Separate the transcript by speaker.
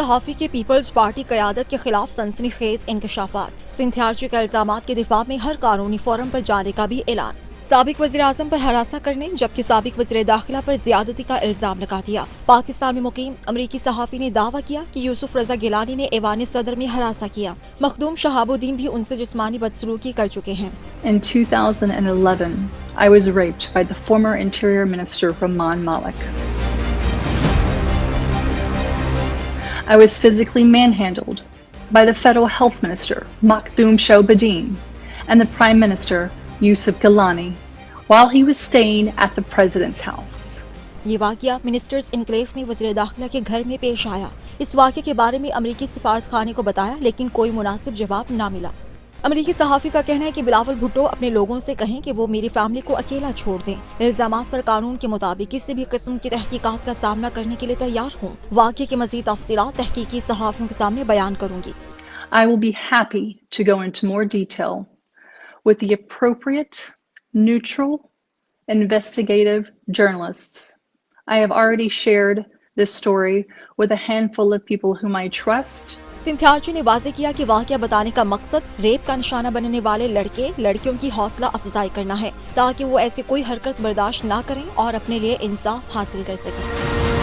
Speaker 1: सहाफ़ी के peoples party क़यादत के खिलाफ सनसनीखेज इंकशाफात। सिंथियार्ची के इल्जामात के दिफा में हर कानूनी फोरम पर जाने का भी ऐलान। साबिक वज़ीर आज़म पर हरासा करने जबकि साबिक वज़ीर दाखिला पर ज़्यादती का इल्ज़ाम लगा दिया। पाकिस्तान में मुकीम अमरीकी सहाफ़ी ने दावा किया कि यूसुफ रज़ा गिलानी ने ऐवान सदर में हरासा किया। मखदूम शहाबुद्दीन भी उनसे जिस्मानी बदसलूकी कर चुके हैं।
Speaker 2: In 2011, I was raped by the former Interior Minister Rahman Malik. I was physically manhandled by the Federal Health Minister Makhdoom Shohbadin and the Prime Minister Yusuf Gilani while he was staying at the President's house.
Speaker 1: ये वाक़या ministers enclave में वज़ीर दाखिला के घर में पेश आया। इस वाक़े के बारे में अमरीकी सफारतखाने को बताया लेकिन कोई मुनासिब जवाब ना मिला। अमरीकी सहाफ़ी का कहना है कि बिलावल भुट्टो अपने लोगों से कहें कि वो मेरी फैमिली को अकेला छोड़ दें। इल्ज़ामात पर कानून के मुताबिक किसी भी किस्म की तहकीकात का सामना करने के लिए तैयार हूँ। वाक़े की मज़ीद तफसीलात तहकीकी सहाफ़ियों के सामने बयान करूँगी।
Speaker 2: I will be happy to go into more detail with the appropriate, neutral, investigative journalists. I have already shared this story with a handful of people whom I trust.
Speaker 1: सिंथियार्ची ने वाज़ेह किया कि वाक़या बताने का मकसद रेप का निशाना बनने वाले लड़के लड़कियों की हौसला अफजाई करना है ताकि वो ऐसी कोई हरकत बर्दाश्त ना करें और अपने लिए इंसाफ हासिल कर सकें।